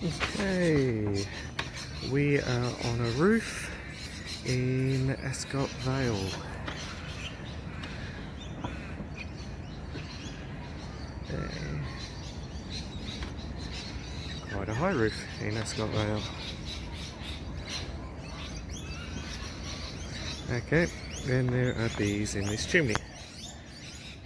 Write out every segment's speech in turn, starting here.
Okay, we are on a roof in Ascot Vale. Quite a high roof in Ascot Vale. Okay, then there are bees in this chimney.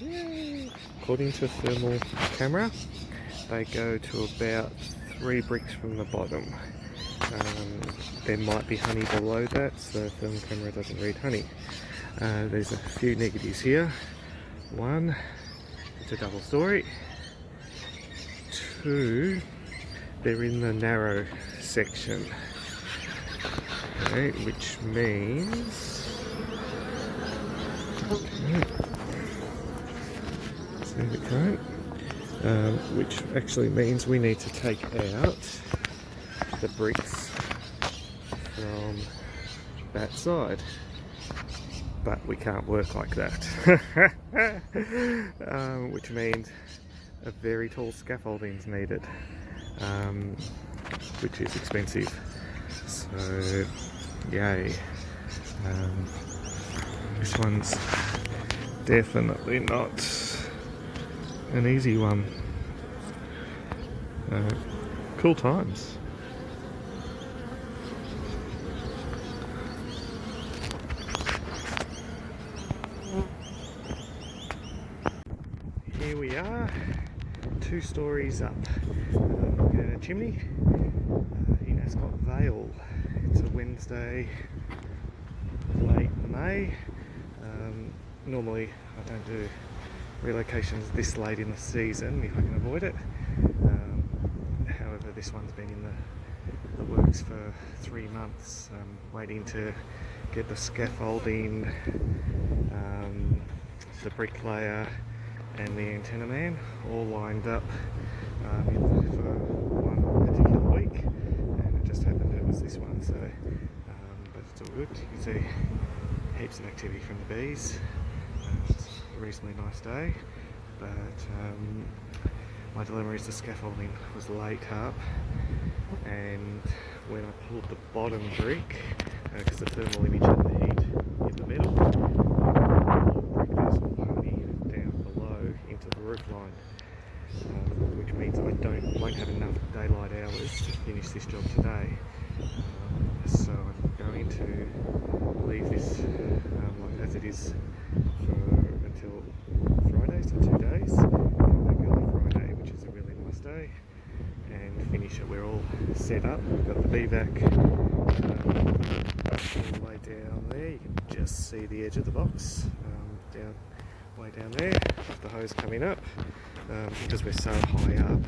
Yay. According to a thermal camera, they go to about 3 bricks from the bottom. There might be honey below that, so the thermal camera doesn't read honey. There's a few negatives here. 1, it's a double story. 2, they're in the narrow section. Okay, which means... There we go. Which actually means we need to take out the bricks from that side, but we can't work like that. Which means a very tall scaffolding is needed, which is expensive, so yay. This one's definitely not an easy one. Cool times. Here we are, 2 stories up. Looking at a chimney in Ascot Vale. It's a Wednesday, late May. Normally I don't do relocations this late in the season if I can avoid it. However, this one's been in the works for 3 months, waiting to get the scaffolding, the bricklayer and the antenna man all lined up for one particular week, and it just happened it was this one, so but it's all good. You can see heaps of activity from the bees. It's a reasonably nice day, but my dilemma is the scaffolding was late up, and when I pulled the bottom brick, because the thermal image had the heat in the middle, the brick is all honey down below into the roof line, which means I won't have enough daylight hours to finish this job today. So I'm going to leave this like as it is until Friday, so 2 days. Come back early Friday, which is a really nice day, and finish it. We're all set up. We've got the BVAC all the way down there. You can just see the edge of the box way down there. With the hose coming up, because we're so high up,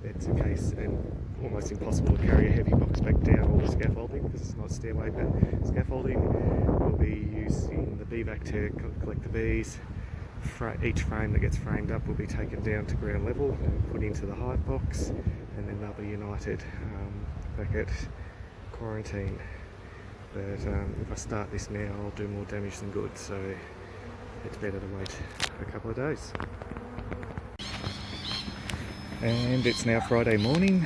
it's a case and almost impossible to carry a heavy box back down all the scaffolding because it's not stairway but scaffolding. We'll be using the BVAC to collect the bees. Each frame that gets framed up will be taken down to ground level and put into the hive box, and then they'll be united back at quarantine. But if I start this now, I'll do more damage than good, so it's better to wait a couple of days. And it's now Friday morning,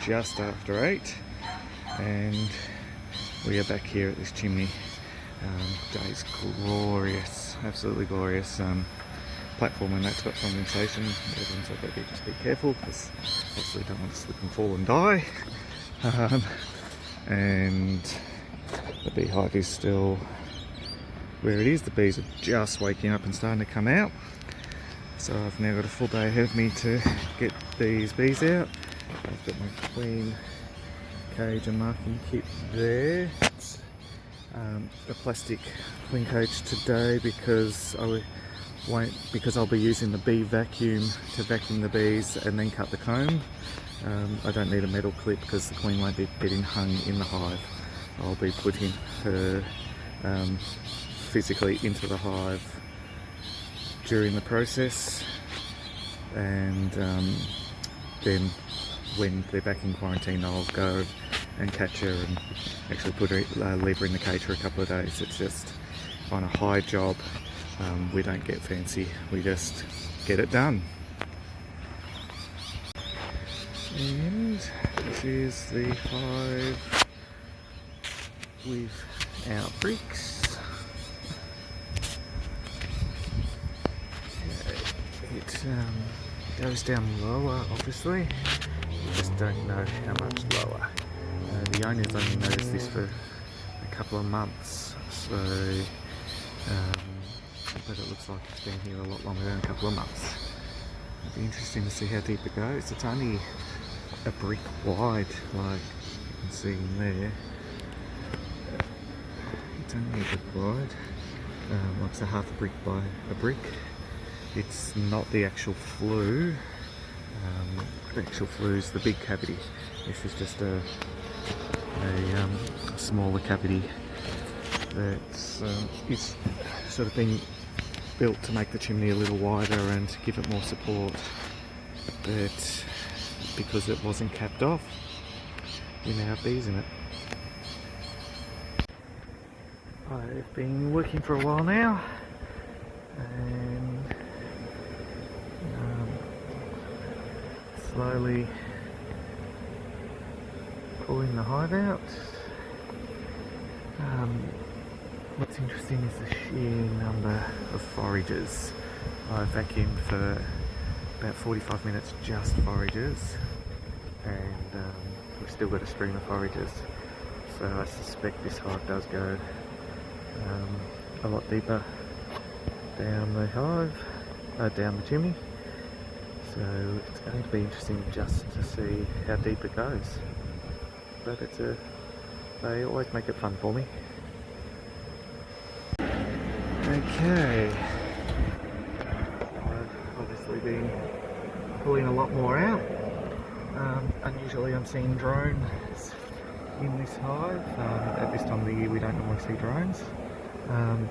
just after 8, and we are back here at this chimney. Day's glorious, absolutely glorious. Platform and that's got condensation. Everyone's like, okay, just be careful because obviously don't want to slip and fall and die. And the beehive is still where it is. The bees are just waking up and starting to come out. So I've now got a full day ahead of me to get these bees out. I've got my queen cage and marking kit there. It's a plastic queen cage today because I'll be using the bee vacuum to vacuum the bees and then cut the comb. I don't need a metal clip because the queen won't be getting hung in the hive. I'll be putting her physically into the hive during the process, and then when they're back in quarantine I'll go and catch her and actually leave her in the cage for a couple of days. It's just on a high job. We don't get fancy, we just get it done. And this is the hive with our bricks. Okay. It goes down lower, obviously. We just don't know how much lower. The owners only noticed this for a couple of months, so but it looks like it's been here a lot longer than a couple of months. It'll be interesting to see how deep it goes. It's only a brick wide, like you can see in there. It's only a brick wide, like it's a half a brick by a brick. It's not the actual flue. The actual flue is the big cavity. This is just a smaller cavity that's is sort of been built to make the chimney a little wider and to give it more support, but because it wasn't capped off, we now have these in it. I've been working for a while now, and slowly pulling the hive out. What's interesting is the sheer number of foragers. I vacuumed for about 45 minutes just foragers, and we've still got a stream of foragers, so I suspect this hive does go a lot deeper down the hive, down the chimney, so it's going to be interesting just to see how deep it goes, but they always make it fun for me. Okay, I've obviously been pulling a lot more out. Unusually I'm seeing drones in this hive. At this time of the year we don't normally see drones,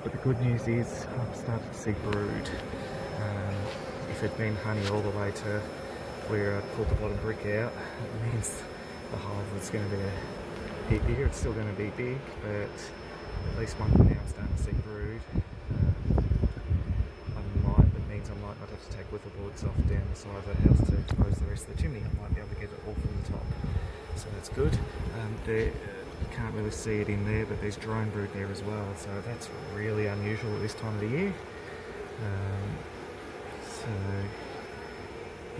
but the good news is I've started to see brood. If it had been honey all the way to where I pulled the bottom brick out, it means the hive was going to be a bit bigger. It's still going to be big, but at least one now I'm starting to see brood. I might not have to take wiffle boards off down the side of the house to close the rest of the chimney. I might be able to get it all from the top, so that's good. You can't really see it in there, but there's drone brood there as well, so that's really unusual at this time of the year. So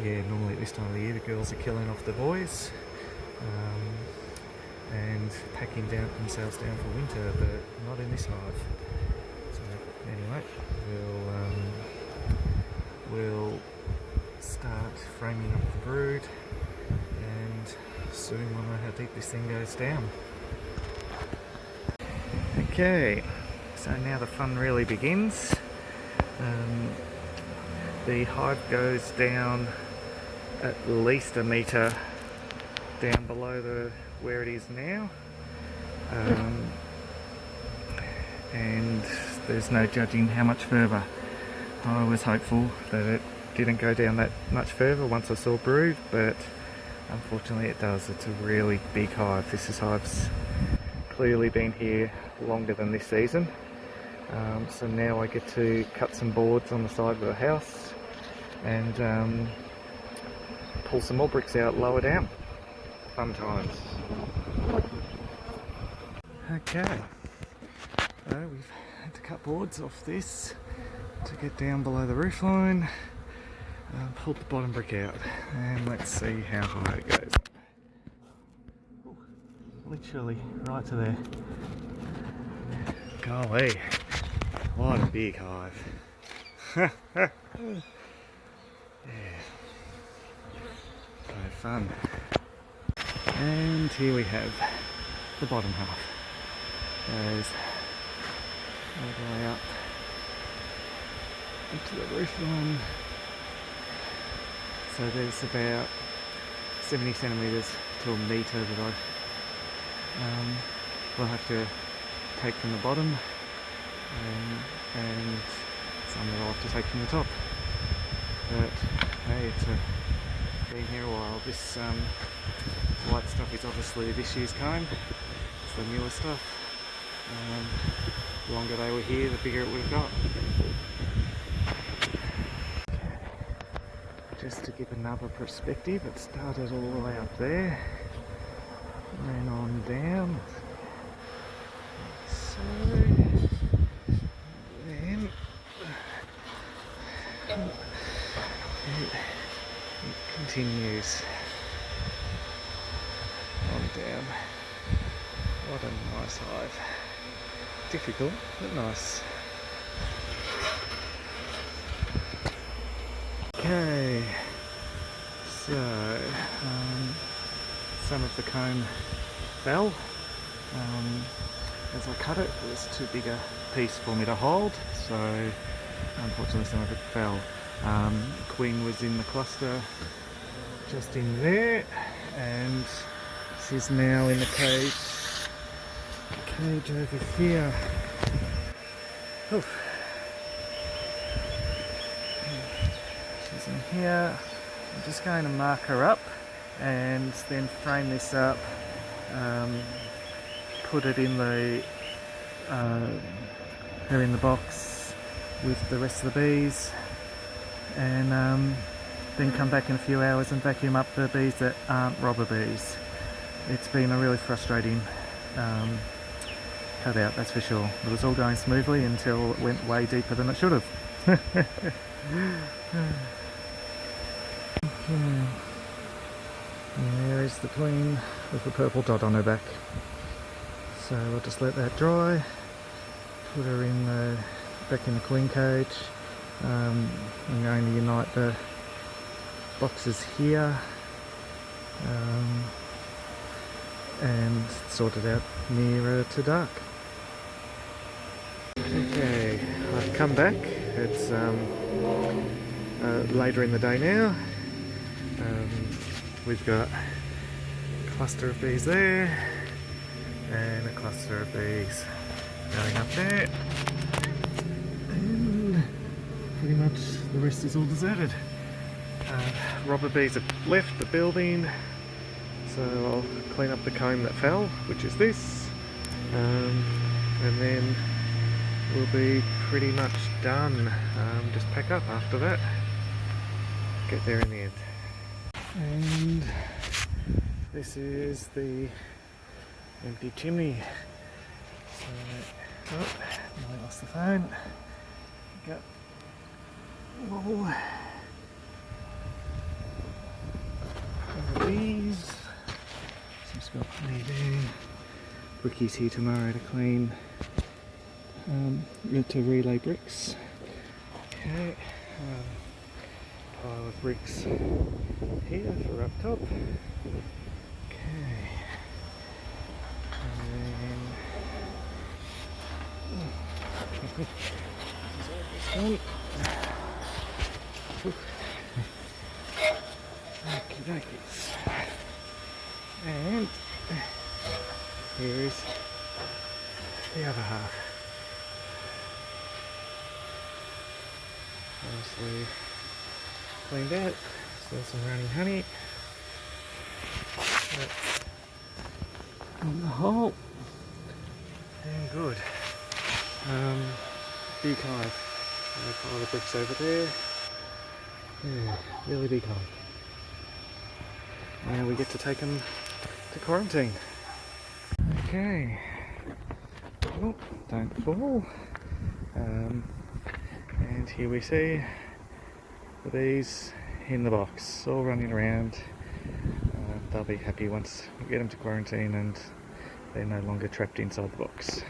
yeah, normally at this time of the year the girls are killing off the boys and packing themselves down for winter, but not in this hive. So anyway, we'll start framing up the brood, and soon we'll know how deep this thing goes down. Okay, so now the fun really begins. The hive goes down at least a metre down below where it is now, and there's no judging how much further. I was hopeful that it didn't go down that much further once I saw brood, but unfortunately it does. It's a really big hive. This hive's clearly been here longer than this season. So now I get to cut some boards on the side of the house and pull some more bricks out lower down. Fun times. Okay, so we've had to cut boards off this to get down below the roof line, pulled the bottom brick out, and let's see how high it goes. Ooh, literally right to there. Golly, what a big hive. Yeah, so fun. And here we have the bottom half. Goes all the way up into the roof line. So there's about 70 centimetres to a metre that I will have to take from the bottom, and some that I'll have to take from the top. But hey, it's been here a while. This white stuff is obviously this year's comb. It's the newer stuff. The longer they were here, the bigger it would have got. just to give another perspective, it started all the way up there, ran on down, so then it continues on down. What a nice hive. Difficult, but nice. Okay, so some of the comb fell. As I cut it, it was too big a piece for me to hold, so unfortunately some of it fell. Queen was in the cluster just in there, and she's now in the cage over here. Oof. She's in here. I'm just going to mark her up and then frame this up, put it in the her in the box with the rest of the bees, and then come back in a few hours and vacuum up the bees that aren't robber bees. It's been a really frustrating cutout, that's for sure. It was all going smoothly until it went way deeper than it should have. Okay. And there is the queen with the purple dot on her back. So we'll just let that dry, put her in back in the queen cage. I'm going to unite the boxes here and sort it out nearer to dark. Okay, I've come back. It's later in the day now. We've got a cluster of bees there and a cluster of bees going up there, and pretty much the rest is all deserted. Robber bees have left the building, so I'll clean up the comb that fell, which is this, and then we'll be pretty much done. Just pack up after that, get there in the end. And this is the empty chimney. So, oh, I lost the phone. Got whoa. Bees. Some spelt honey there. Bricky's here tomorrow to clean, to relay bricks. Okay. Pile of bricks here for up top. Okay. And then this is all this one. Okie dokies. And here's the other half. Obviously cleaned out, still some running honey. In the hole. And good. Big hive. A pile of bricks over there. Yeah, really big hive. Now we get to take them to quarantine. Okay. Oh, don't fall. And here we see the bees in the box, all running around. They'll be happy once we get them to quarantine and they're no longer trapped inside the box.